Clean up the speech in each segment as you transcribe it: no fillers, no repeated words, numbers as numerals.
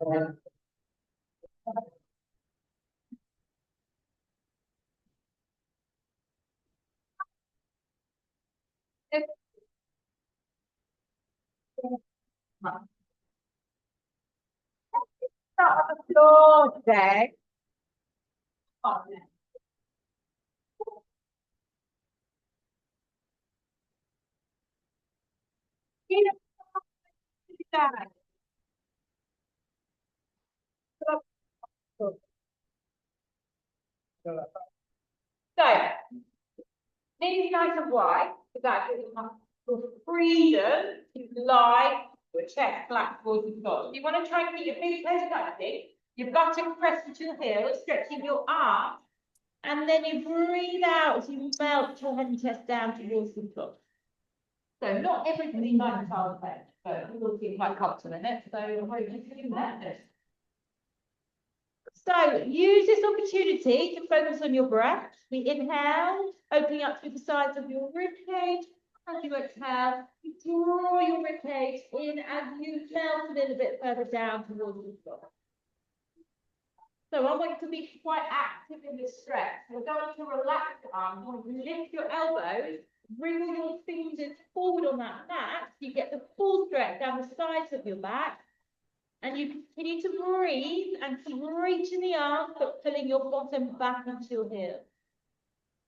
Start on the floor today. So, knees nice and wide, so that gives you your freedom to lie your chest flat towards the floor. If you want to try and keep your big toes touching, you've got to press into your heels, stretching your arms, and then you breathe out as you melt your head and chest down towards the floor. So not everybody likes our head, but we will feel quite confident in it. So I hope you can do that. So use this opportunity to focus on your breath. We inhale, opening up through the sides of your rib cage. As you exhale, you draw your rib cage in as you melt a little bit further down towards the floor. So I want you to be quite active in this stretch. We're going to relax the arms. You want to lift your elbows, bring all your fingers forward on that mat. You get the full stretch down the sides of your back. And you continue to breathe and keep reaching the arms, but pulling your bottom back into your heels.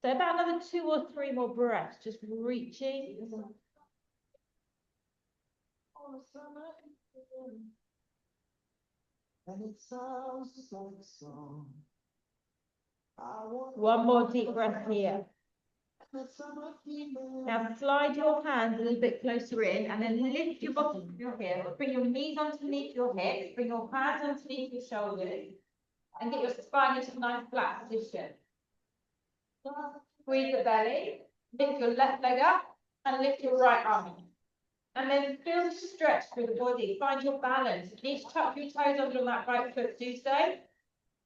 So about another 2 or 3 more breaths, just reaching. One more deep breath here. Now slide your hands a little bit closer in and then lift your bottom of your heel. Bring your knees underneath your hips, bring your hands underneath your shoulders, and get your spine into a nice flat position. Squeeze the belly, lift your left leg up, and lift your right arm. And then feel the stretch through the body. Find your balance. You need to tuck your toes under on that right foot, do so.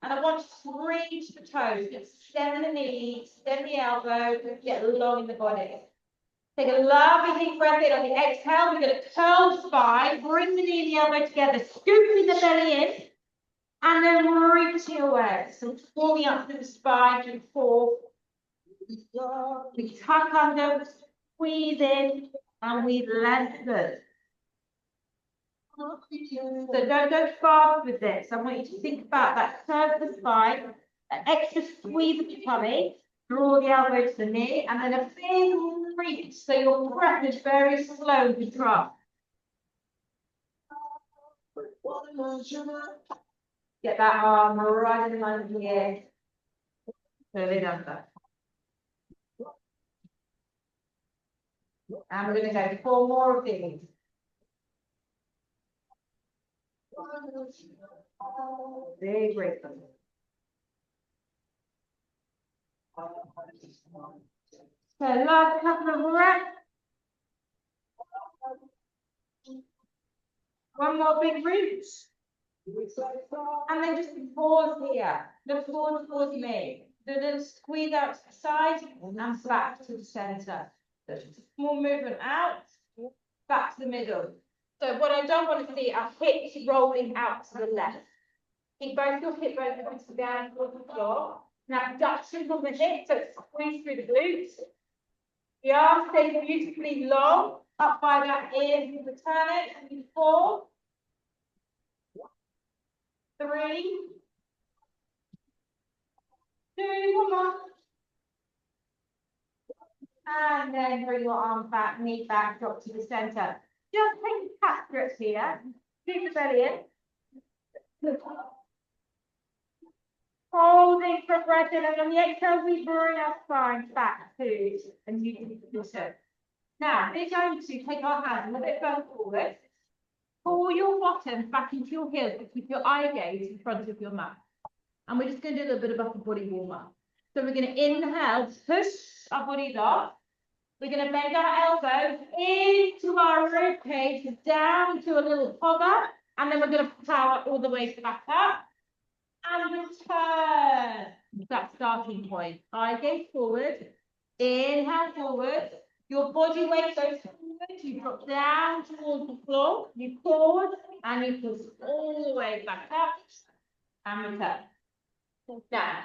And I want you to reach the toes, extend the knee, extend the elbow, get long in the body. Take a lovely deep breath in. On the exhale, we're going to curl the spine, bring the knee and the elbow together, scooping the belly in, and then reaching away. So forming up through the spine to 4. We tuck under, squeeze in, and we lengthen. So don't go fast with this. I want you to think about that curve of the spine, an extra squeeze of the tummy, draw the elbow to the knee, and then a big reach. So your breath is very slow to drop. Get that arm right in line with the ear. Pull it under. And we're going to go 4 more of these. Big breath. So last couple of breaths. One more big reach. And then just pause here. Look forward towards me. Then squeeze out to the side and back to the center. So just a small movement out, back to the middle. So what I don't want to see are hips rolling out to the left. Keep both your hip bones down towards the floor. Now abduction from the hips, so squeeze through the glutes. The arms stay beautifully long, up by that ear, you return it, 4, 3, 2, 1 more. And then bring your arms back, knee back, drop to the center. Just take a cat stretch here. Keep the belly in. Holding for breath in, and on the exhale, we bring our spine back to a new position. Now, we're going to take our hands a little bit further forward. Pull your bottom back into your heels, but keep your eye gaze in front of your mat. And we're just going to do a little bit of upper body warm up. So we're going to inhale, push our bodies up. We're going to bend our elbows into our rib cage, down to a little hover, and then we're going to power all the way back up. And return. That starting point. Eye gaze forward. Inhale forward. Your body weight goes forward. You drop down towards the floor. You pause. And you push all the way back up and return. Now,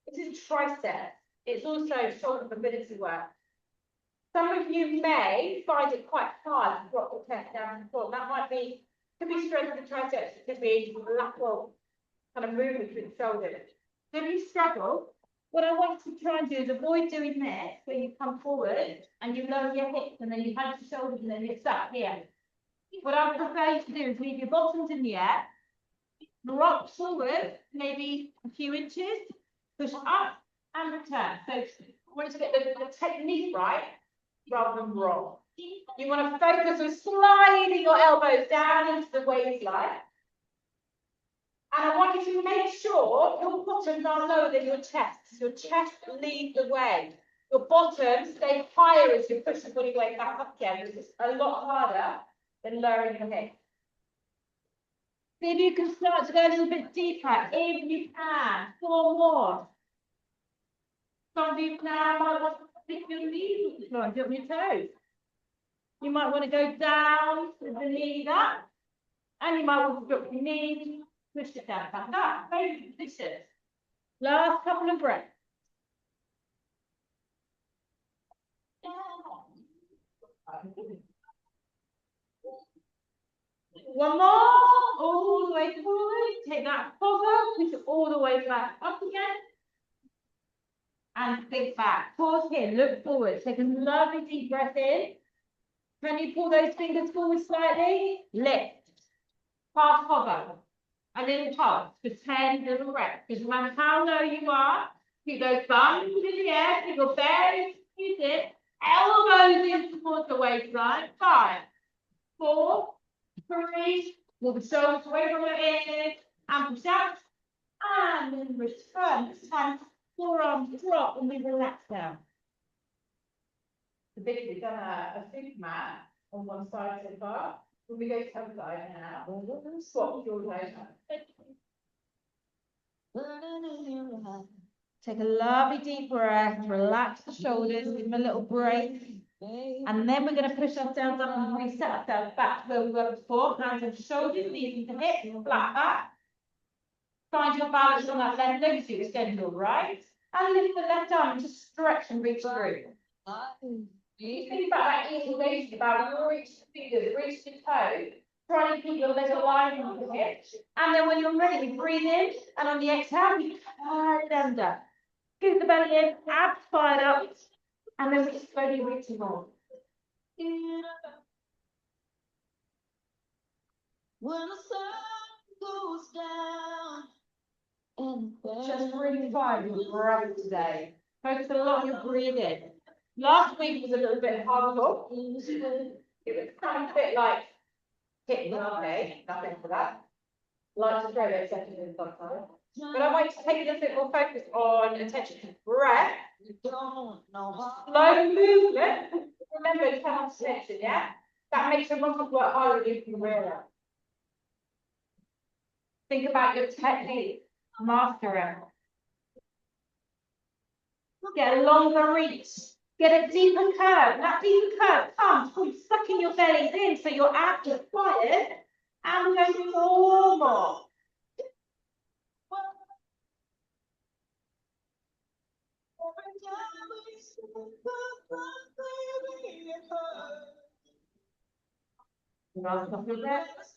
this is tricep. It's also shoulder mobility work. Some of you may find it quite hard to drop the chest down and pull. That could be strength of the triceps, it could be lateral kind of movement through the shoulders. So if you struggle, what I want you to try and do is avoid doing this, where you come forward and you lower your hips and then you hunch your shoulders and then you're stuck here. What I would prefer you to do is leave your bottoms in the air, rock forward, maybe a few inches, push up and return. So I want you to get the technique right rather than roll. You want to focus on sliding your elbows down into the waistline. And I want you to make sure your bottoms are lower than your chest. Your chest leads the way. Your bottoms stay higher as you push the body weight back up again, which is a lot harder than lowering your hips. See if you can start to go a little bit deeper, if you can. 4 more. Some of you now might want to stick your knees on the floor and jump your toes. You might want to go down with the knees up, and you might want to drop your knees, push it down, back up. Very good positions. Last couple of breaths. One more, all the way forward. Take that hover, push it all the way back up again. And think back. Pause here, look forward. Take a lovely deep breath in. Can you pull those fingers forward slightly? Lift. Half hover. A little pulse for 10 little reps. Because no matter how low you are, keep those thumbs in the air, keep your belly music, elbows in towards the waistline. 5, 4, 3, move the shoulders away from your ears, and push out, and then return. This time, forearms drop and we relax down. So basically, we've done a Superman on one side so far. When we go to the other side now, swap your legs. Take a lovely deep breath, relax the shoulders, give them a little break. And then we're going to push ourselves up and reset ourselves back to where we were before. Hands on shoulders, knees into hips, flat back. Find your balance on that left leg to extend your right. And lift the left arm to stretch and reach through. You think about that elongation, about reach the fingers, reach the toes. Try and keep your leg aligned with the hips. And then when you're ready, breathe in. And on the exhale, we turn it under. Scoot the belly in, abs fired up. And then we slowly reach the on. When the sun goes down, just really find your breath today. Focus a lot on your breathing. Last week was a little bit hardcore. It was kind of a bit like hitting okay, nothing for that. Like to throw those sentences sometimes. But I want you to take a little bit more focus on attention to breath. Slow movement. Remember to come on attention, yeah? That makes your muscles work harder than you can realize. Think about your technique, master it. Get a longer reach. Get a deeper curve. That deeper curve comes from sucking your bellies in so your abs are quiet. And we're going to do 4 more. Last couple of breaths.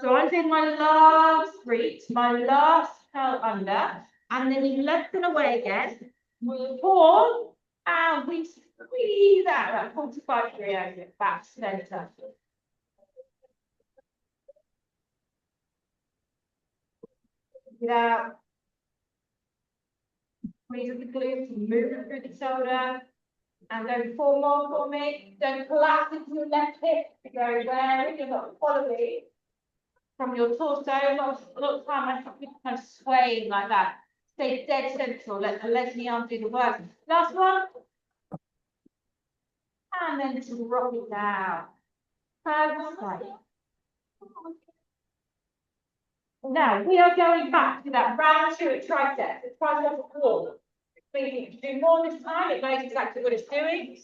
So I'm doing my last reach, my last curl under, and then you lengthen away again. Pause, and we squeeze out that 45-degree angle back center. Get out. Squeeze the glutes, move it through the shoulder. And then 4 more for me. Don't collapse into your left hip. Go where you're not following from your torso. A lot of time I think people kind of swaying like that. Stay dead central. Let the legs and the arms do the work. Last one. And then drop it down. Perfect. Now we are going back to that round 2 at triceps. It's triceps wall. So you can do more this time. It knows exactly what it's doing.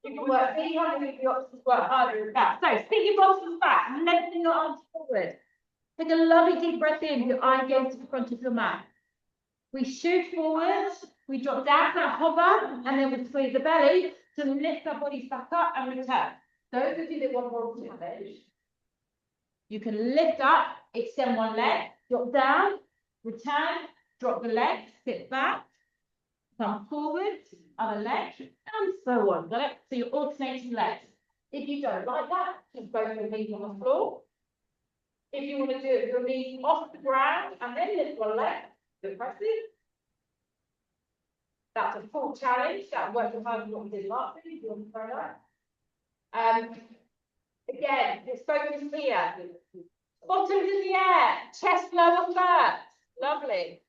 You can work really hard with your options, work harder with that. So stick your boxes back, lengthen your arms forward. Take a lovely deep breath in, your eye goes to the front of your mat. We shoot forward, we drop down, kind of hover, and then we squeeze the belly to lift our bodies back up and return. Those of you that want more challenge, you can lift up, extend one leg, drop down, return, drop the leg, sit back, come forward, other leg, and so on. Got it? So you're alternating legs. If you don't like that, just both your knees on the floor. If you want to do it with your knees off the ground and then lift one leg, depressive. That's a full challenge. That works as hard as what we did last week. If you want to try that. Again, this focus here. Bottoms in the air, chest lower first. Lovely.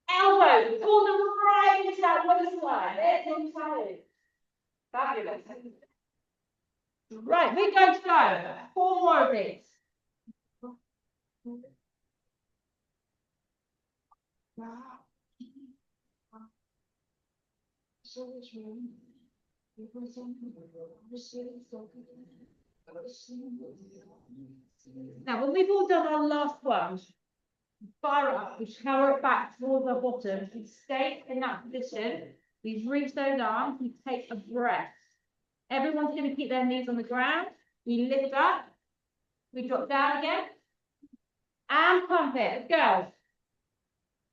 Elbows, pull them right into that waistline. There's your challenge. Fabulous. Right, we're going to go 4 more of these. Now, when we've all done our last one, fire up, we power it back towards our bottom. We stay in that position. We reach those arms. We take a breath. Everyone's going to keep their knees on the ground. We lift up. We drop down again. And pump it. Let's go.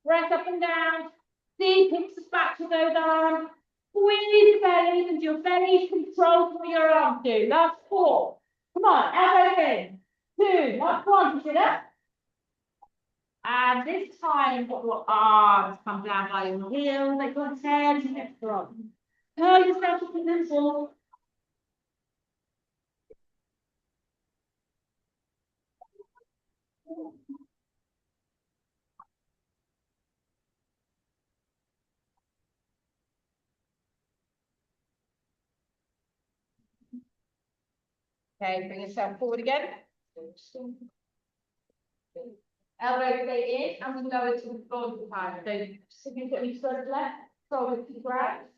Breath up and down. See, picks us back to those arms. Squeeze the belly and your belly controls what your arms do. Last 4. Come on, elbows in. 2, last 1, push it up. And this time, your arms come down by your heels, like your head, and lift from. Curl yourself up in the ball. Okay, bring yourself forward again. Elbows stay in, and we lower to the floor of the time. So significantly to the left, forward to the ground.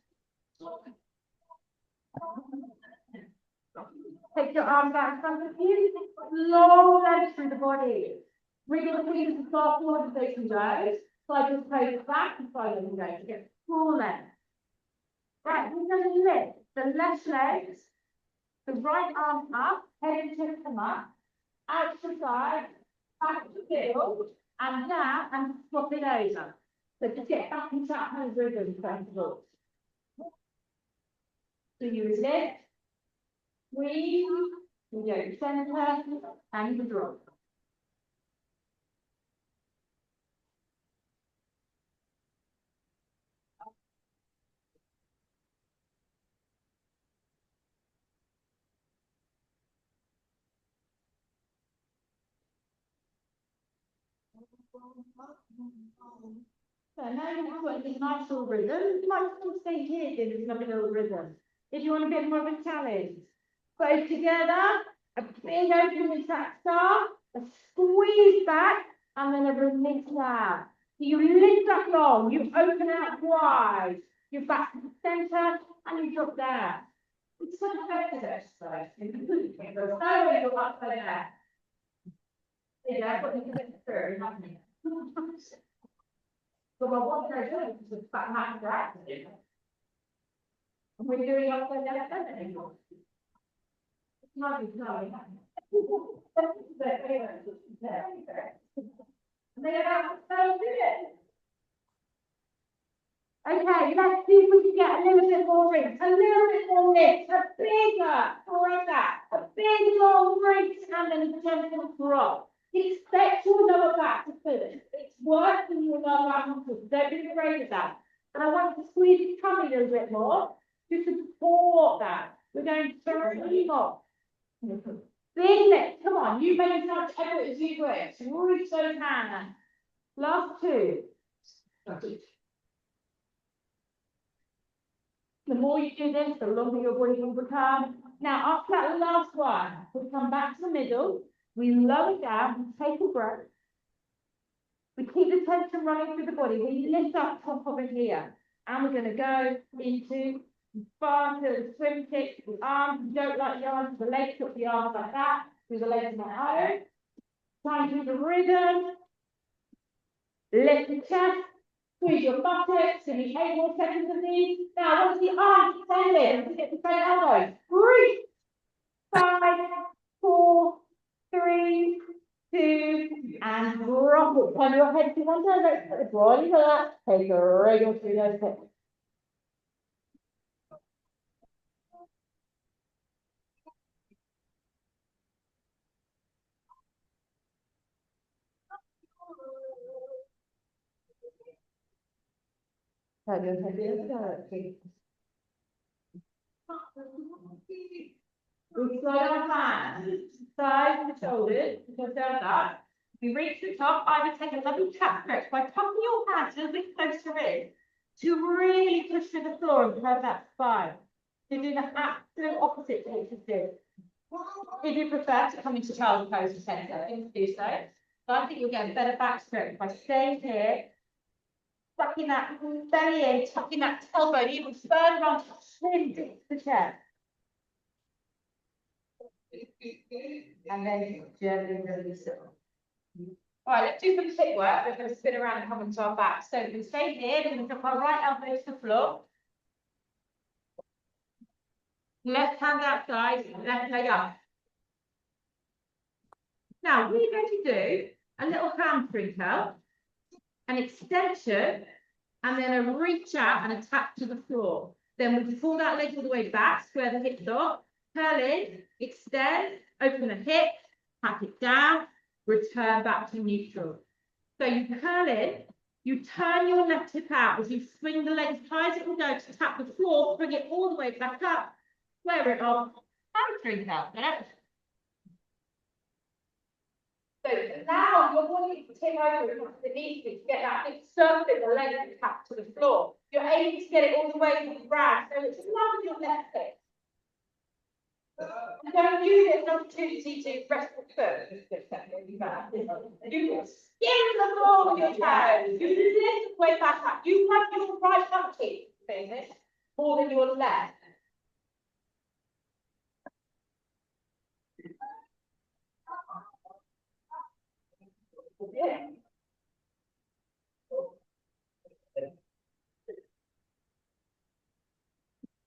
Take your arms out in front of you. Long legs through the body. Wriggle the feet as far forward as they can go. Slide your toes back and slide them down to get full length. Right, we're going to lift the left legs, the right arm up, head and chest come up, out to the side, back to the middle, and down and swap it over. So just get back into that kind of rhythm, first of all. So you lift, squeeze, you go to center, and you drop. So now you've got this nice little rhythm. You might still stay here in this lovely little rhythm. If you want a bit more of a challenge. Both together, a big open with that star, a squeeze back, and then a release down. So you lift up long, you open out wide, you're back to the center, and you drop down. It's such a effective exercise. There's no way you're up there. Yeah, but you can get through, haven't you? So what they're doing is just back half the accident. And we're doing upside down anymore. It's not even knowing. And they have to do it. Okay, let's see if we can get a little bit more rinse, a little bit more lift, a bigger, like that, a big long rinse, and then a gentle drop. Expect your lower back to finish. It's working your lower back muscles. Don't be afraid of that. And I want to squeeze your tummy a little bit more to support that. We're going to very off. Big lift. Come on, you may have to effort as you wish. Reach those hands. Last 2. The more you do this, the longer your body will become. Now, after that last one, we'll come back to the middle. We lower down, we take a breath. We keep the tension running through the body. We lift up top of it here. And we're going to go into Far to the swim kick, the arms, you don't like the arms, the legs, put the arms like that, do the legs like that. Try and do the rhythm. Lift the chest, squeeze your buttocks, and you 8 more seconds of these. Now, once the arms extend in, get the same elbows. 3, 5, 4, 3, 2, and drop it. Turn your head to one side, let's put the body for that. Take a regular through those hips. Turn your head to the side. We slide our hands, side and shoulders, just down that. We reach the top, I would take a lovely tap stretch by tucking your hands a little bit closer in to really push through the floor and curve that spine. You're doing the absolute opposite to what you do. If you prefer to come into child's pose for 10 seconds, do so. But I think you'll get a better back stretch by staying here, tucking that belly in, tucking that tailbone even further on to shin the chest. And then gently release it. All right, let's do some hip work. We're going to spin around and come onto our back. So we stay here, we're going to drop our right elbow to the floor. Left hand outside, left leg up. Now we're going to do a little hamstring curl, an extension, and then a reach out and a tap to the floor. Then we pull that leg all the way back, square the hips off, curl in, extend, open the hip, tap it down, return back to neutral. So you curl in, you turn your left hip out as you swing the leg as high as it will go to tap the floor, bring it all the way back up, square it off, hamstring curl. So now you're wanting to tip over and the knees to get that big circle in the leg and tap to the floor. You're aiming to get it all the way to the ground, so it's not your left hip. And don't use it as an opportunity to rest the foot. You can skim the floor with your toes. You can lift the way back up. You have your right butt-cheek business more than your left. Yeah.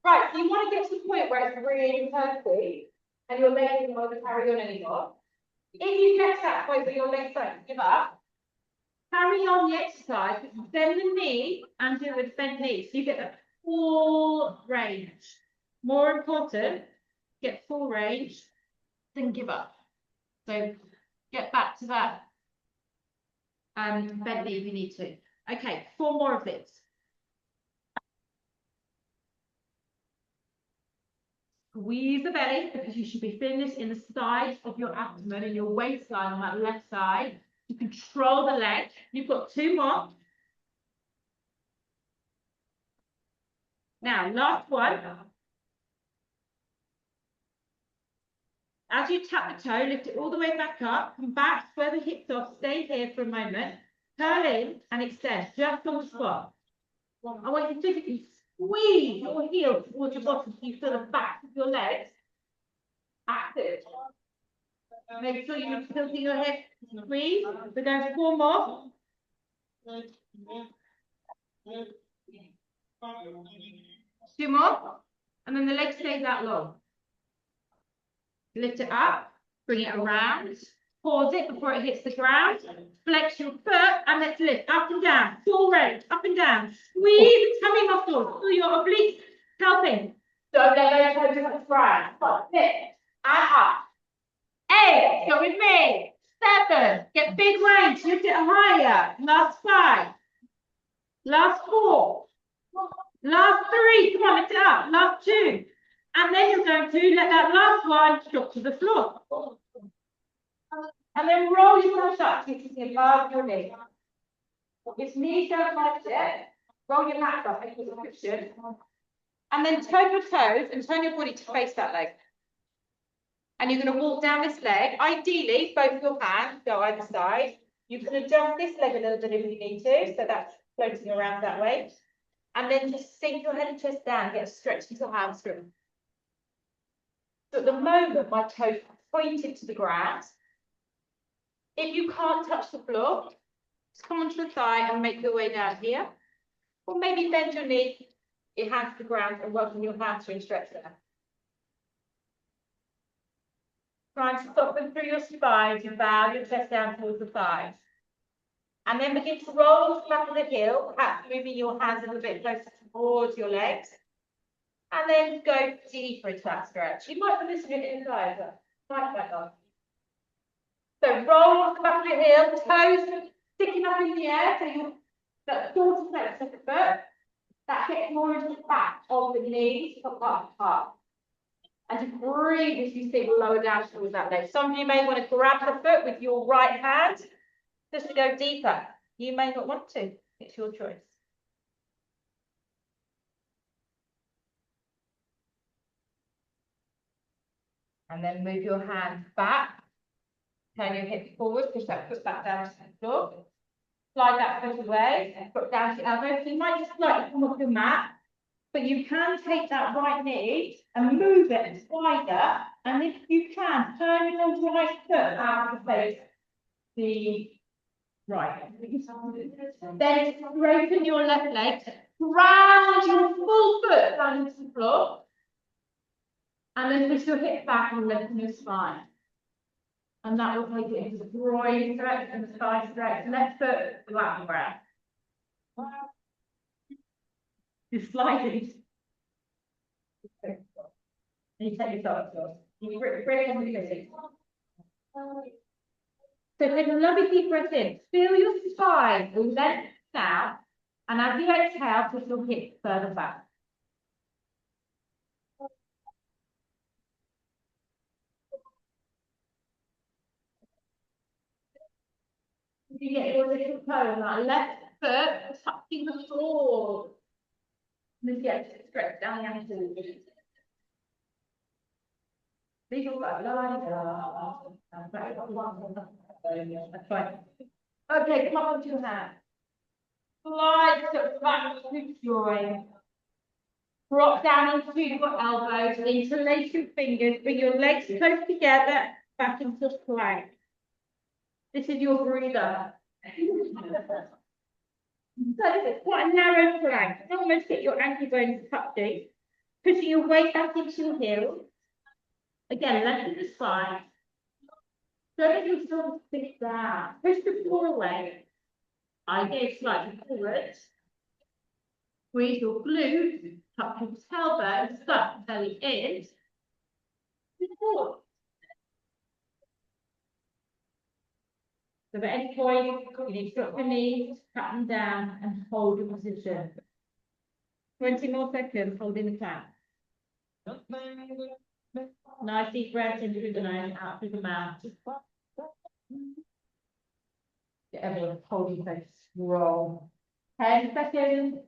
Right, so you want to get to the point where it's really perfect and your legs don't want to carry on anymore. If you get to that point where your legs don't give up, carry on the exercise, bend the knee and do it with bent knee. So you get the full range. More important, get full range than give up. So get back to that bent knee if you need to. Okay, 4 more of this. Squeeze the belly because you should be feeling this in the sides of your abdomen and your waistline on that left side. You control the leg. You've got 2 more. Now, last one. As you tap the toe, lift it all the way back up, come back, square the hips off, stay here for a moment, curl in and extend just on the spot. I want you to physically squeeze your heels towards your bottom so you feel the back of your legs active. Make sure you're tilting your head, squeeze. We're going to 4 more. 2 more. And then the leg stays that long. Lift it up, bring it around, pause it before it hits the ground, flex your foot, and let's lift up and down, full range, up and down. Squeeze the tummy muscles, feel your obliques helping. Don't let go to the ground. Lift and up. 8, go with me. 7, get big range, lift it higher. Last 5. Last 4. Last 3, come on, lift it up. Last 2. And then you're going to let that last one drop to the floor. And then roll yourself up, kicking above your knee. If knees don't like it, roll your mat up, make it a cushion. And then turn your toes and turn your body to face that leg. And you're going to walk down this leg. Ideally, both of your hands go either side. You can adjust this leg a little bit if you need to, so that's floating around that way. And then just sink your head and chest down, get a stretch into your hamstring. So at the moment, my toes are pointed to the ground. If you can't touch the floor, just come onto the thigh and make your way down here. Or maybe bend your knee, your hands to the ground, and welcome your hamstring stretch there. Try and soften through your spine to bow your chest down towards the thighs. And then begin to roll off the back of the heel, perhaps moving your hands a little bit closer towards your legs. And then go deeper into that stretch. You might be listening to your thighs, but like that on. So roll off the back of your heel, toes sticking up in the air, so you're that quarter flex of the foot. That gets more into the back of the knees, up. And just breathe as you sink lower down towards that leg. Some of you may want to grab the foot with your right hand just to go deeper. You may not want to. It's your choice. And then move your hands back. Turn your hips forward, push that foot back down to the floor. Slide that foot away, and foot down to your elbow. So you might just slightly come off your mat, but you can take that right knee and move it wider. And if you can, turn your right foot out of the face. The right. Then straighten your left leg, ground your full foot down into the floor. And then push your hip back and lengthen your spine. And that will take it into the groin stretch and the thigh stretch. Left foot, flat on the ground. You're sliding. And you take your socks off. You bring on the leg. So take a lovely deep breath in. Feel your spine lengthen out. And as you exhale, push your hips further back. You get your little toe on that left foot touching the floor. And then get stretch down the ankle. Leave your back line. That's fine. Okay, come up onto your hand. Slide to back to join. Drop down into your elbows, interlace your fingers, bring your legs close together, back into plank. This is your breather. So it's quite a narrow plank. Almost get your ankle bones touching. Pushing your weight back into your heels. Again, lengthen the spine. Don't let yourself sit down. Push the floor away. I go slightly forward. Squeeze your glutes, tuck your tailbone, suck belly in. Forward. So at any point, you need to drop your knees, cut them down, and hold your position. 20 more seconds, holding the plank. Nice deep breath in through the nose, out through the mouth. Get everyone holding face. Roll. 10 seconds.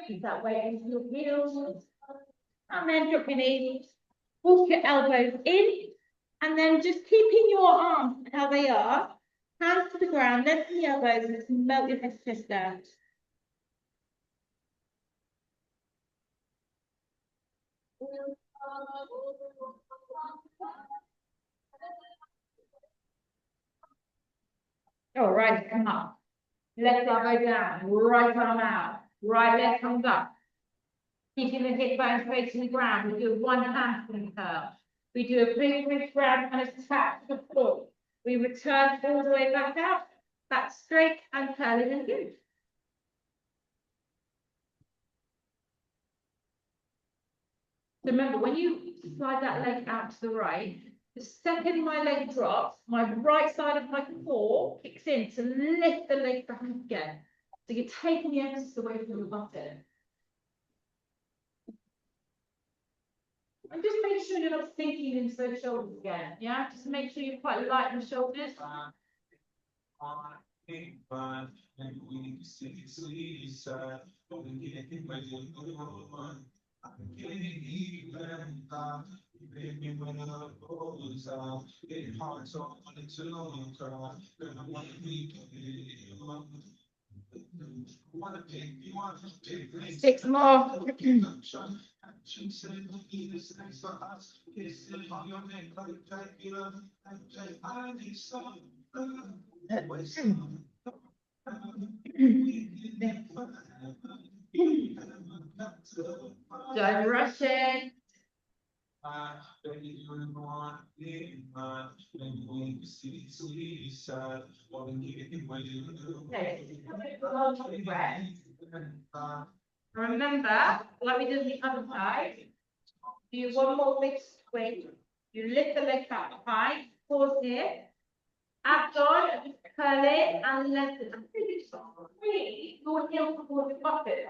Keep that weight into your heels. And then drop your knees. Walk your elbows in. And then just keeping your arms how they are. Hands to the ground, lengthen the elbows, and just melt your head chest down. All right, come up. Left elbow down, right arm out, right leg comes up. Keeping the hip bones facing the ground, we do a one hamstring curl. We do a big ridge round and a tap to the floor. We return all the way back out, back straight and curling and good. So remember, when you slide that leg out to the right, the second my leg drops, my right side of my core kicks in to lift the leg back up again. So you're taking the emphasis away from the button. And just make sure you're not sinking into those shoulders again. Yeah, just make sure you're quite light in the shoulders. Six more. Don't rush it. Remember, like we did on the other side, do one more big swing. You lift the leg up high, pause here, abs on, curl it, and lengthen. Really, your heel towards the bucket.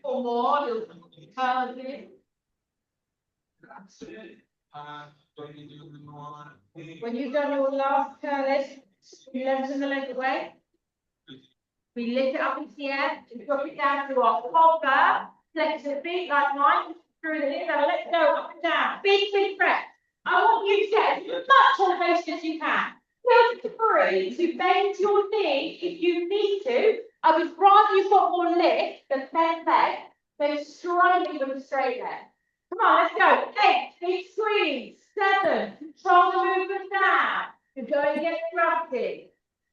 Or more, you'll curl it. When you've done your last curling, you lengthen the leg away. We lift it up into the air, and drop it down to our hover, flex your feet like mine, through the hip, and let's go up and down. Big breath. I want you to get as much elevation as you can. Feel free to bend your knee if you need to. I would rather you've got more lift than bent leg, so strongly with a straight leg. Come on, let's go. 8, big squeeze. 7, control the movement down. You're going against gravity.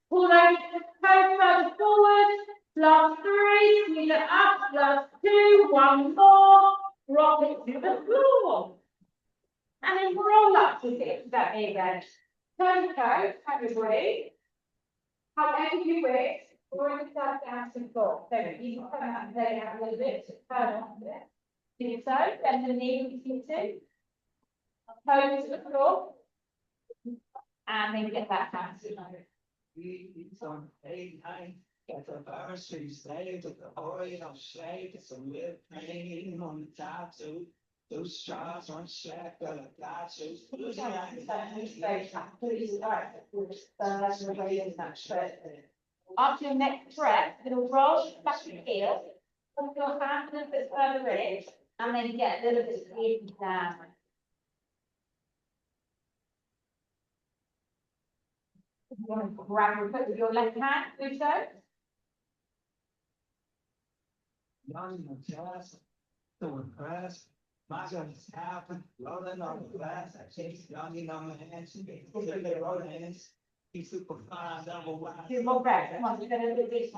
Pull over the toe further forward. Last 3, squeeze it up. Last 2, 1 more. Rock it to the floor. And then roll up to it. That way again. Toe to toe, everybody. However you wish. Bring yourself down to the floor. So you can come out and play out a little bit. Turn off a bit. Do so, bend the knee if you need to. Toe to the floor. And then get that down to the floor. On 8, 9, get the varsity slave with the oil shake, it's a whip hanging on the top, so those straws on shack, but I got you. After your next breath, it'll roll back your heel, put your hand a little bit further in, and then get a little bit squeezed down. You want to grab your foot with your left hand, do so. Young in the chest, so impressed. My God, it's happened, rolling on the glass. I chase young on my hands, they roll hands. He's super fine, double wide. 2 more breaths. Come on, you're going to do this.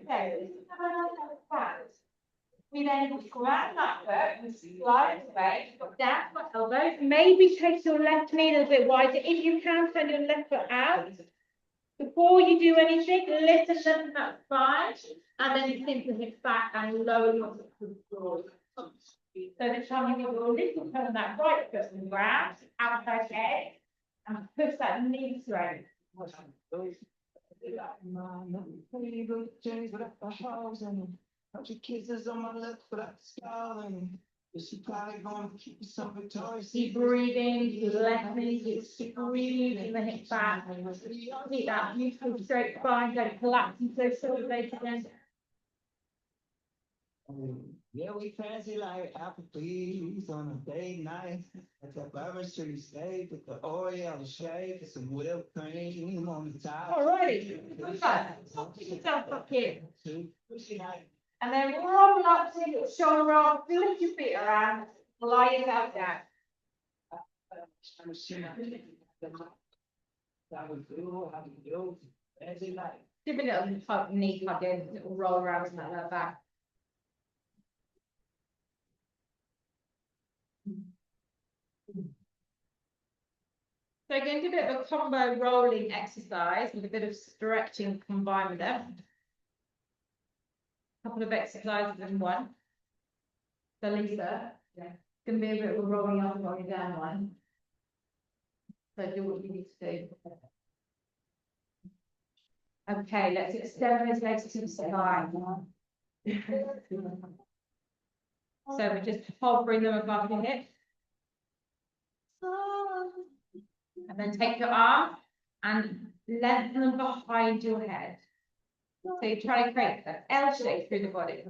Okay, we then grab that foot and slide away, down my elbows. Maybe take your left knee a little bit wider. If you can, turn your left foot out. Before you do anything, lift and lengthen that spine, and then you simply hip back and lower your foot to the floor. So the time you get your little toe on that right foot and grab, outside edge, and push that knee straight. Your kisses on my lips, but I'm scowling. She probably gonna keep some victorious. Keep breathing, left knee, keep breathing the hip back. Keep that beautiful straight spine, don't collapse into those shoulder blades again. Yeah, we fancy like Applebee's on a date night at the Bourbon Street steak with the Oreo shake and some whipped cream on the top. Alrighty, good fun. Pick yourself up here. And then roll up, take your shoulder roll, lift your feet around, lie yourself down. Give it a little tuck, knee tuck in, it will roll around and that back. So we're going to do a bit of a combo rolling exercise with a bit of stretching combined with it. Couple of exercises in one. So Lisa, it's going to be a bit of a rolling up and rolling down one. So do what you need to do. Okay, let's extend those legs to the side. So we're just hovering them above your hip. And then take your arm and lengthen them behind your head. So you try to create that L shape through the body.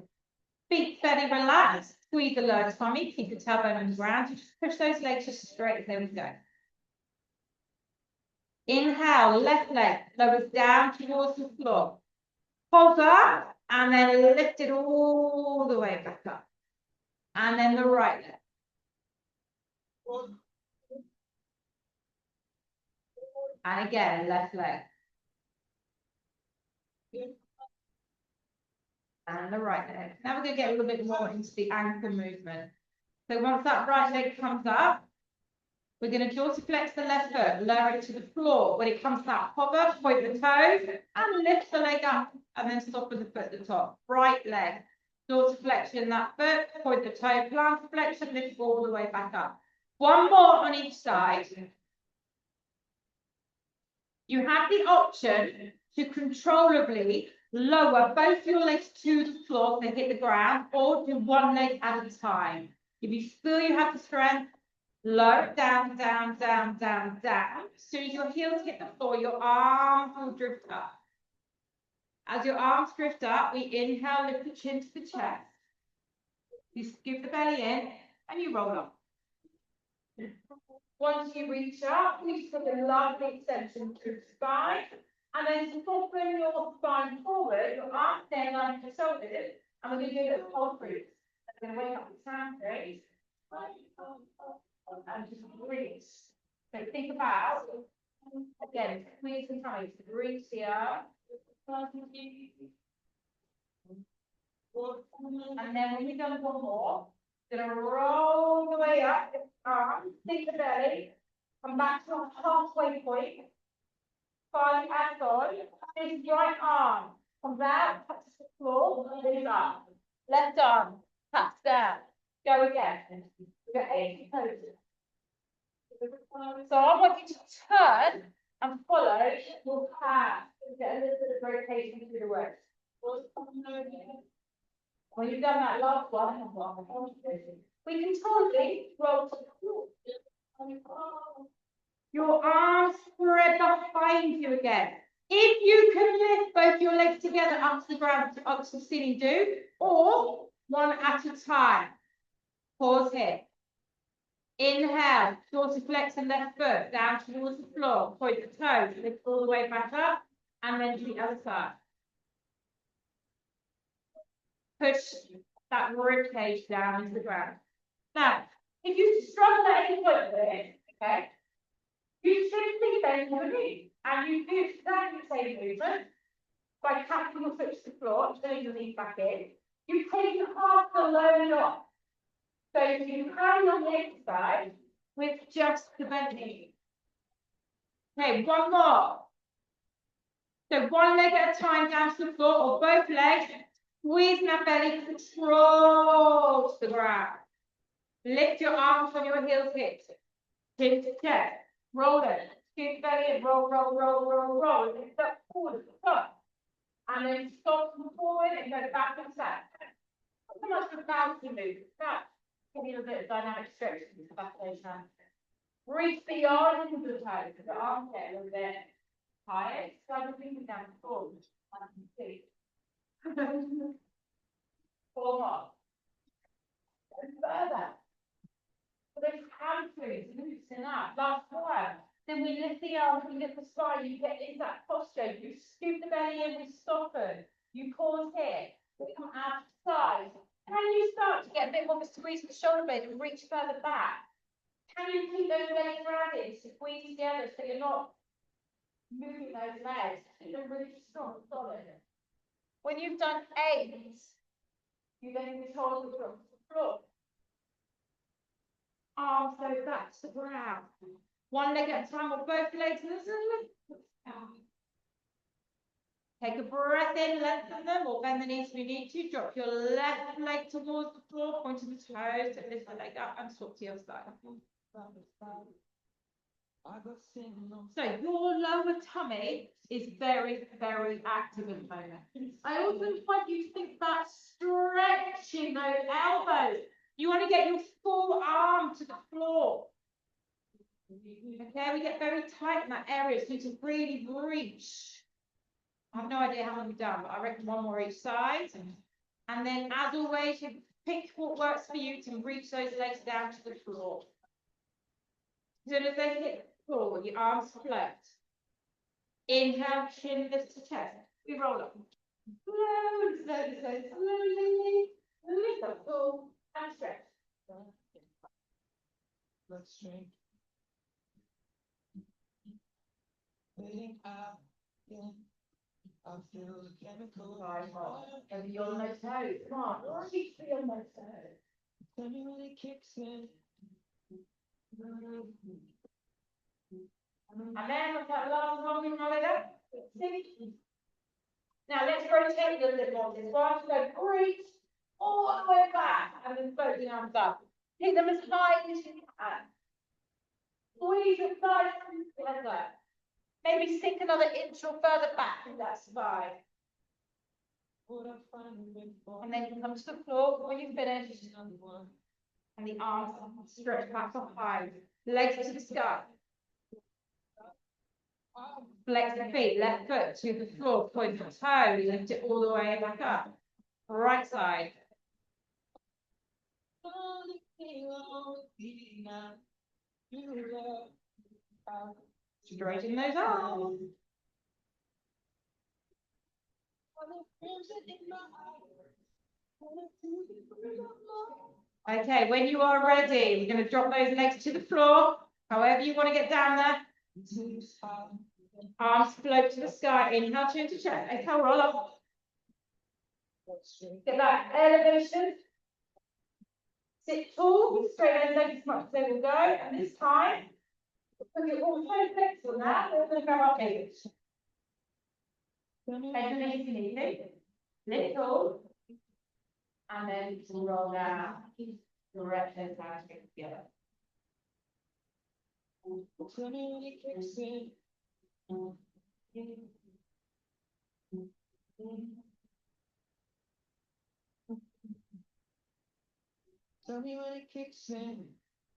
Feet fairly relaxed, squeeze the lower tummy, keep the tailbone on the ground. You just push those legs just straight. There we go. Inhale, left leg lowers down towards the floor. Hover and then lift it all the way back up. And then the right leg. And again, left leg. And the right leg. Now we're going to get a little bit more into the ankle movement. So once that right leg comes up, we're going to dorsiflex the left foot, lower it to the floor. When it comes up, hover, point the toes, and lift the leg up, and then stop with the foot at the top. Right leg, dorsiflexion that foot, point the toe, plantar flexion, lift all the way back up. One more on each side. You have the option to controllably lower both your legs to the floor so they hit the ground, or do one leg at a time. If you feel you have the strength, lower it down, down, down, down, down. As soon as your heels hit the floor, your arms will drift up. As your arms drift up, we inhale, lift the chin to the chest. You give the belly in, and you roll up. Once you reach up, we just put a lovely extension through the spine, and then soften your spine forward, your arms down like your shoulders, and we're going to do the whole breathe. We're going to wake up the sound breathe. And just breathe. So think about, again, squeeze the tummy, breathe here. And then when you've done one more, you're going to roll the way up, arm, think the belly, come back to a halfway point. Find hands on, this right arm comes out, touches the floor, moves up. Left arm, taps down. Go again. We've got 80 poses. So I want you to turn and follow your path. Get a little bit of rotation through the waist. When you've done that last one, we can totally roll to the floor. Your arms spread behind you again. If you can lift both your legs together up to the ground, up to the ceiling, do, or one at a time. Pause here. Inhale, dorsiflex the left foot down towards the floor. Point the toes, lift all the way back up, and then to the other side. Push that rib cage down into the ground. Now, if you struggle at any point with it, okay, you simply bend your knee, and you do exactly the same movement by tapping your foot to the floor, turning your knees back in. You take half the load off. So you carry on the exercise with just the bent knee. Okay, one more. So one leg at a time down to the floor, or both legs. Squeeze that belly, control to the ground. Lift your arms from your heels, hips. Chin to chest. Roll it. Scoot the belly and roll, roll, roll, roll, roll. Lift up forward at the top. And then stop from forward and go back and back. Not so much for bouncing move. That give you a bit of dynamic stretch into the back of those hands. Reach beyond into the toes. The arms get a little bit higher. Slide your fingers down forward. And you can see. 4 more. And further. So those hamstrings loosen up. Last one. Then we lift the arms, we lift the spine, you get into that posture, you scoop the belly in, we soften. You pause here, we come out to the side. Can you start to get a bit more of a squeeze of the shoulder blade and reach further back? Can you keep those legs rounded, squeeze together so you're not moving those legs? They're really strong, solid. When you've done 8, you then control the floor. Arms go back to the ground. One leg at a time, or both legs. Take a breath in, lengthen them, or bend the knees if you need to. Drop your left leg towards the floor, point to the toes, and lift the leg up and swap to your side. So your lower tummy is very, very active at the moment. I also want you to think about stretching those elbows. You want to get your full arm to the floor. Okay, we get very tight in that area, so to really reach. I have no idea how long we've done, but I reckon one more each side. And then, as always, you pick what works for you to reach those legs down to the floor. As soon as they hit the floor, your arms float. Inhale, chin lifts to chest. We roll up. Slowly, slowly, slowly, slowly. Lift up, full, and stretch. Let's drink. Waiting out, yeah. I feel the chemical. Over your no toes. Come on, reach for your no toes. Tell me when it kicks in. And then we'll put the last one, we roll it up. Now let's rotate a little bit more this one. So breathe all the way back and then float the arms up. Hit them as high as you can. Squeeze it nice and together. Maybe sink another inch or further back in that spine. And then you come to the floor when you finish. And the arms stretch back behind. Legs to the sky. Flex the feet, left foot to the floor, point the toe, lift it all the way back up. Right side. Straighten those arms. Okay, when you are ready, we're going to drop those legs to the floor. However you want to get down there. Arms float to the sky. Inhale, chin to chest. Exhale, roll up. Get that elevation. Sit tall, straight those legs as much as they will go. And this time, we'll put your all toes flexible now. We're going to go up here. Head underneath your knee. Lift tall. And then roll down. The right hand down together. Tell me when it kicks in.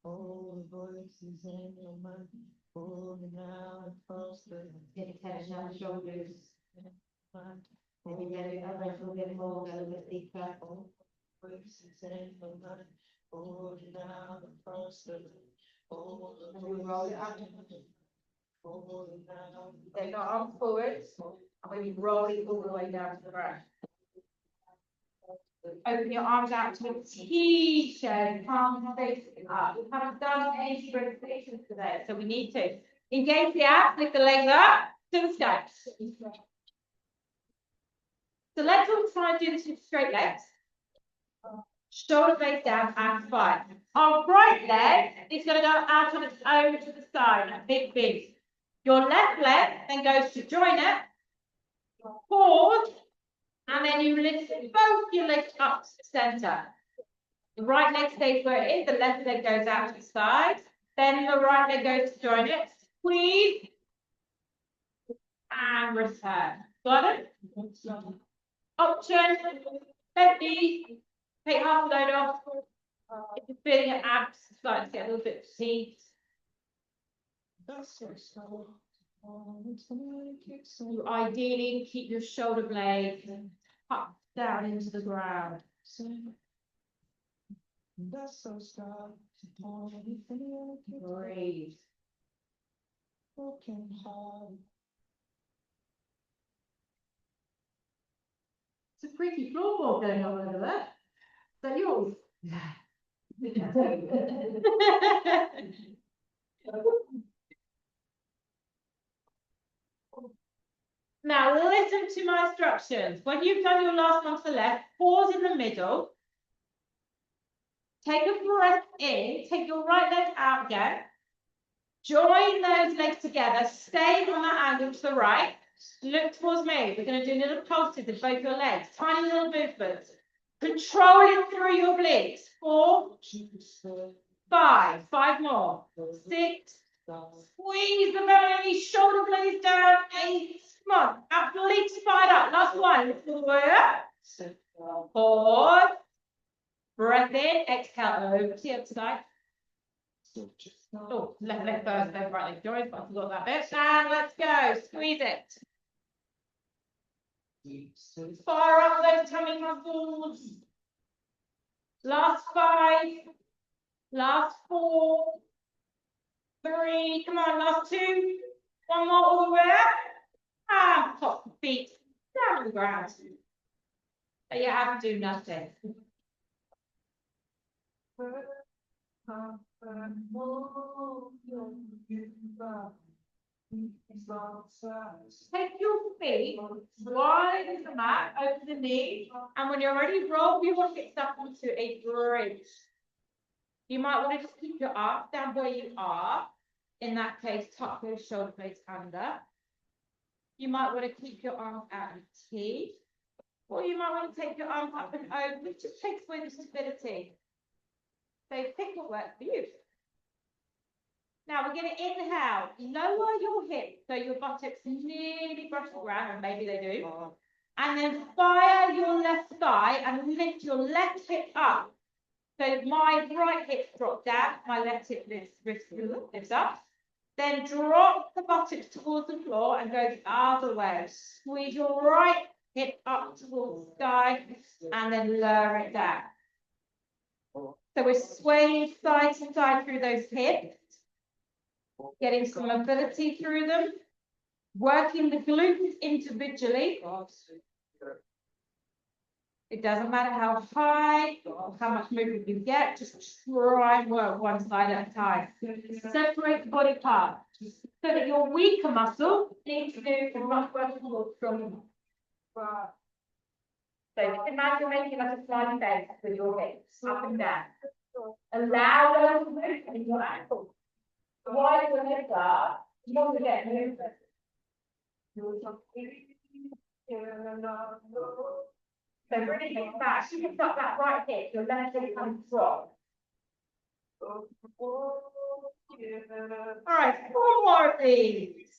All the voices in your mind, pulling out across the. Get tension on the shoulders. Maybe get it a little bit more, a little bit deeper. Voices in your mind, pulling out across the. And we roll it up. Take your arms forwards, and we roll it all the way down to the ground. Open your arms out to a T shape, palms facing up. We haven't done any rotations today, so we need to engage the abs, lift the legs up to the sky. So let's all try and do this with straight legs. Shoulder blades down and spine. Our right leg is going to go out on its own to the side, a big bend. Your left leg then goes to join it, pause, and then you lift both your legs up to the center. The right leg stays where it is, the left leg goes out to the side, then the right leg goes to join it, squeeze, and return. Got it? Option, bend knee, take half the load off. If you're feeling your abs starting to get a little bit fatigued, you ideally keep your shoulder blades tucked down into the ground. Breathe. It's a pretty floorboard going on over there. Is that yours? Now listen to my instructions. When you've done your last one to the left, pause in the middle. Take a breath in, take your right leg out again. Join those legs together, stay on that angle to the right. Look towards me. We're going to do little pulses in both your legs, tiny little movements. Control it through your obliques. 4, 5 more. 6, squeeze the belly, shoulder blades down. 8, come on, obliques fired up. Last one. Pause. Breath in, exhale over to the other side. Oh, left leg first, then right leg joins, but I forgot that bit. And let's go, squeeze it. Fire up those tummy muscles. Last 5, last 4, 3, come on, last 2, 1 more all the way up. And pop the feet down to the ground. But you have to do nothing. Take your feet wide as the mat, open the knee, and when you're ready, roll your hips up into a bridge. You might want to just keep your arms down where you are. In that case, tuck your shoulder blades under. You might want to keep your arms out in T, or you might want to take your arms up and over, which just takes away the stability. So pick what works for you. Now we're going to inhale, lower your hips so your buttocks nearly brush the ground, or maybe they do. And then fire your left thigh and lift your left hip up. So my right hip drops down, my left hip lifts up. Then drop the buttocks towards the floor and go the other way. Squeeze your right hip up towards the sky and then lower it down. So we're swaying side to side through those hips, getting some mobility through them, working the glutes individually. It doesn't matter how high or how much movement you get, just try and work one side at a time. Separate the body parts so that your weaker muscle needs to do the much work more stronger. So just imagine making like a sliding base with your hips up and down. Allow those movement in your ankles. The wider your hips are, the more you get movement. So really think back, you lift up that right hip, your left hip comes strong. All right, 4 more of these.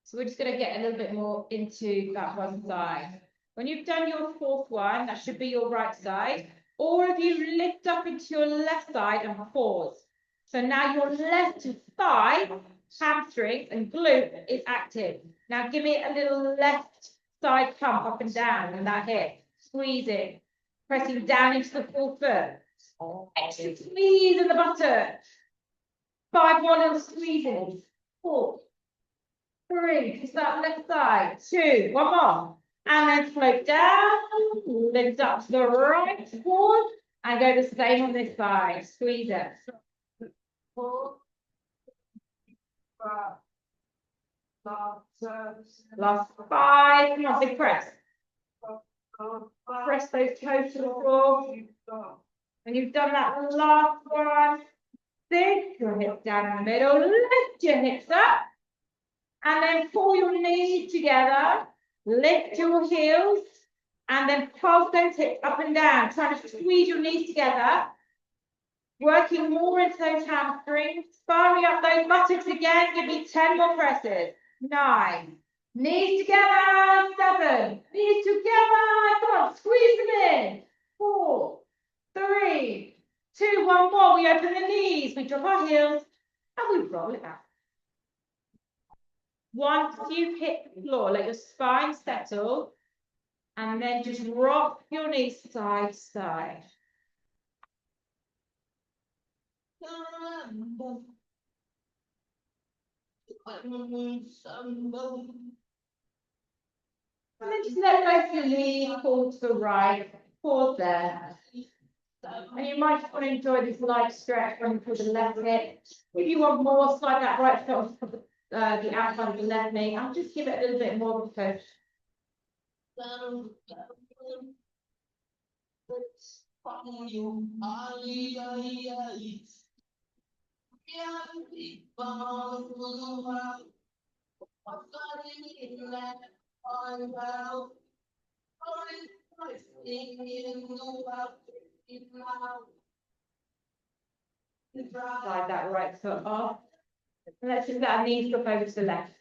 So we're just going to get a little bit more into that one side. When you've done your 4th one, that should be your right side. All of you lift up into your left side and pause. So now your left thigh, hamstring and glute is active. Now give me a little left side pump up and down on that hip. Squeeze it. Pressing down into the 4th foot. Extra squeeze in the buttock. 5 more little squeezes. 4, 3, just that left side. 2, 1 more. And then float down, lift up to the right, pause, and go the same on this side. Squeeze it. 4, 5, last 5. Come on, big press. Press those toes to the floor. When you've done that last one, sink your hips down in the middle, lift your hips up, and then pull your knees together, lift your heels, and then pulse those hips up and down, trying to squeeze your knees together, working more into those hamstrings, firing up those buttocks again, give me 10 more presses. 9, knees together, 7, knees together, come on, squeeze them in. 4, 3, 2, 1 more, we open the knees, we drop our heels, and we roll it back. Once you've hit the floor, let your spine settle, and then just rock your knees side to side. And then just let both your knees fall to the right, pause there. And you might just want to enjoy this light stretch running through the left hip. If you want more, slide that right foot to the outside of the left knee, and just give it a little bit more of a push. Slide that right foot off. And let's just let our knees drop over to the left.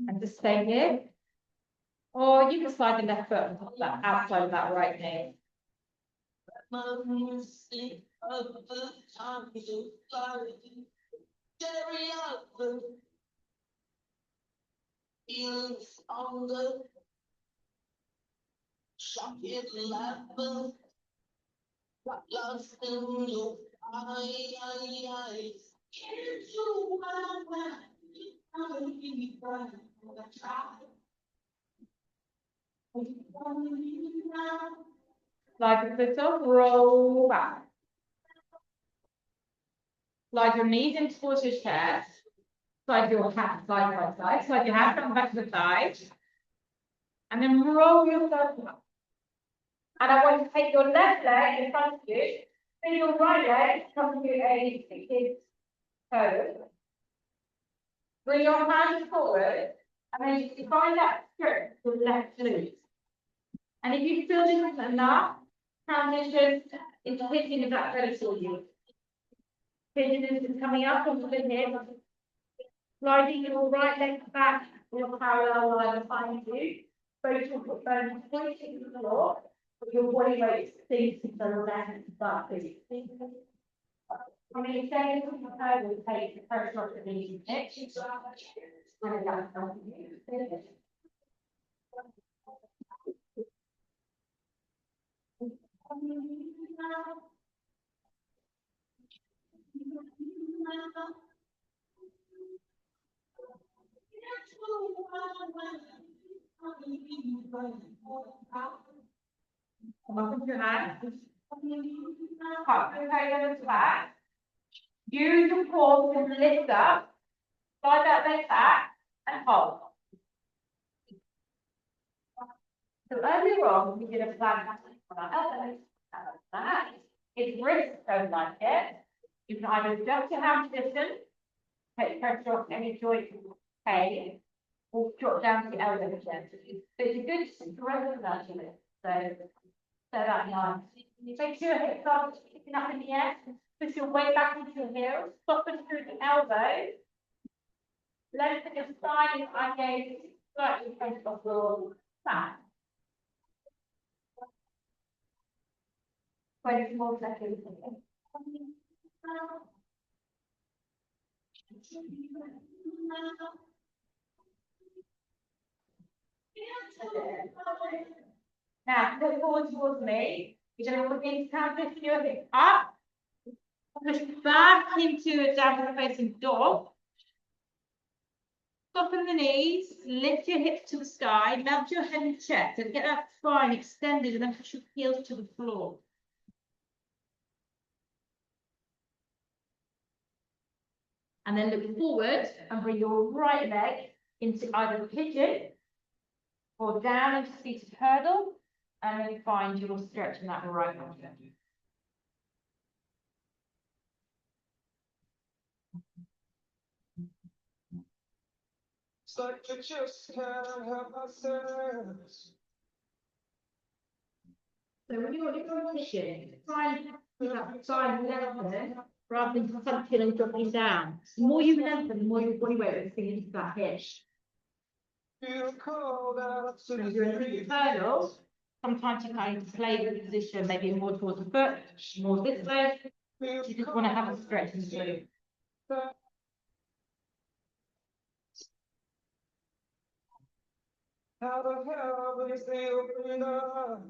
And just stay here. Or you can slide the left foot on top of that, outside of that right knee. Slide the foot off, roll back. Slide your knees in towards your chest. Slide your hands side by side. Slide your hands on the back of the thigh. And then roll yourself up. And I want you to take your left leg in front of you. Then your right leg come to a seated pose. Bring your hands forward. And then you find that strength with left glute. And if you feel this isn't enough, transition into hitting the back belly for you. Pigeon is coming up onto the hip. Sliding your right leg back in a parallel line behind you. Both your foot bones pointing to the floor, but your body weight sinks to the left butt. How many seconds of the toe will take the pressure off the knees and hips? And that's how you finish. Welcome to your hands. Pop your toes back. Use your core to lift up. Slide that leg back and hold. So earlier on, we did a flat on our elbows. That. If wrists don't like it, you can either adjust your hand position, take pressure off any joint pain, or drop down to the elbow again. But it's a good strength actually. So that nice. Make sure your hips are sticking up in the air. Push your weight back into your heels. Soften through the elbows. Lengthen your spine and gaze slightly front of your back. 20 more seconds. Now, look forward towards me. You're going to begin to transition your hips up. Push back into a downward facing dog. Soften the knees, lift your hips to the sky, melt your head and chest, and get that spine extended, and then push your heels to the floor. And then look forward and bring your right leg into either pigeon or down into seated hurdle, and then find your stretch in that right leg. It's like you just can't help ourselves. So when you're in pigeon, try and keep that spine lengthened rather than sunken and dropping down. The more you lengthen, the more your body weight will sink into that hip. Feel cold out So if you're in the hurdle, sometimes you kind of play the position, maybe more towards the foot, more this way. You just want to have a stretch and through. How the hell is the opening up?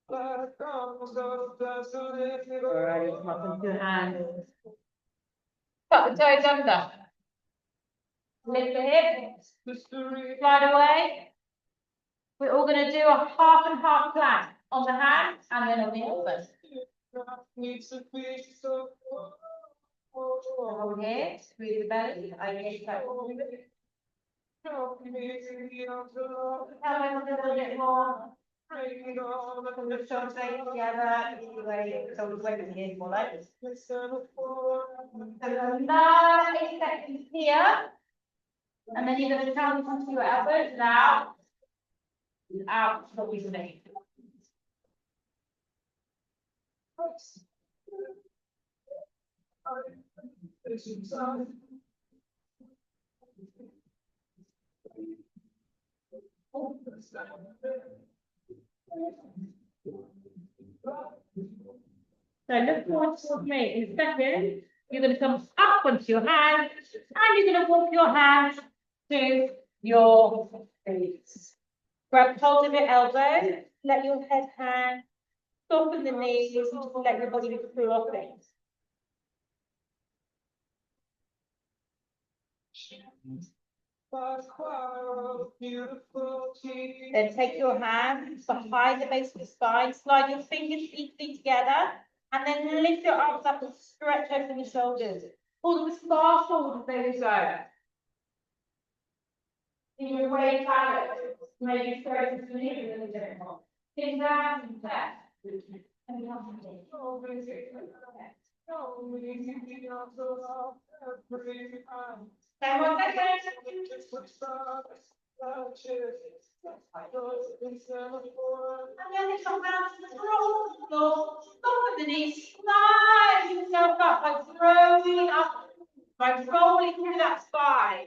Like almost all the time, so let me go. Alright, welcome to your hands. Put the toes under. Lift the hips. Mystery. Slide away. We're all going to do a half and half plank on the hands and then on the elbows. Needs to be so. Hold here, squeeze the belly. I get that. Help me to heal to Elbows a little bit more. bring it all up Pull the shoulders together. Easy way. Shoulders away from the ears, more like this. So another 8 seconds here. And then you're going to transition to your elbows and out. Out, what we make. So look forward towards me. In a second, you're going to come up onto your hands and you're going to walk your hands to your feet. Grab hold of your elbow, let your head hang, soften the knees, and just let your body flow things. Then take your hands behind the base of the spine, slide your fingers easily together, and then lift your arms up and stretch open the shoulders. Pull them as far forward as they will go. In your way balance, maybe throw to the knee a little bit more. Think down and back. And one and then lift your hands across the floor, soften the knees, slide yourself up by rolling through that spine.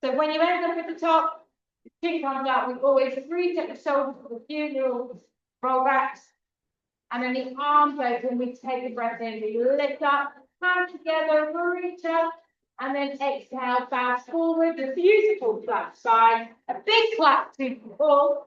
So when you end up at the top, the chin comes out, we always reach at the shoulders with a few little roll backs. And then the arms open, we take a breath in, we lift up, hands together, reach up, and then exhale, bow forward, a beautiful flat spine, a big clap to the floor.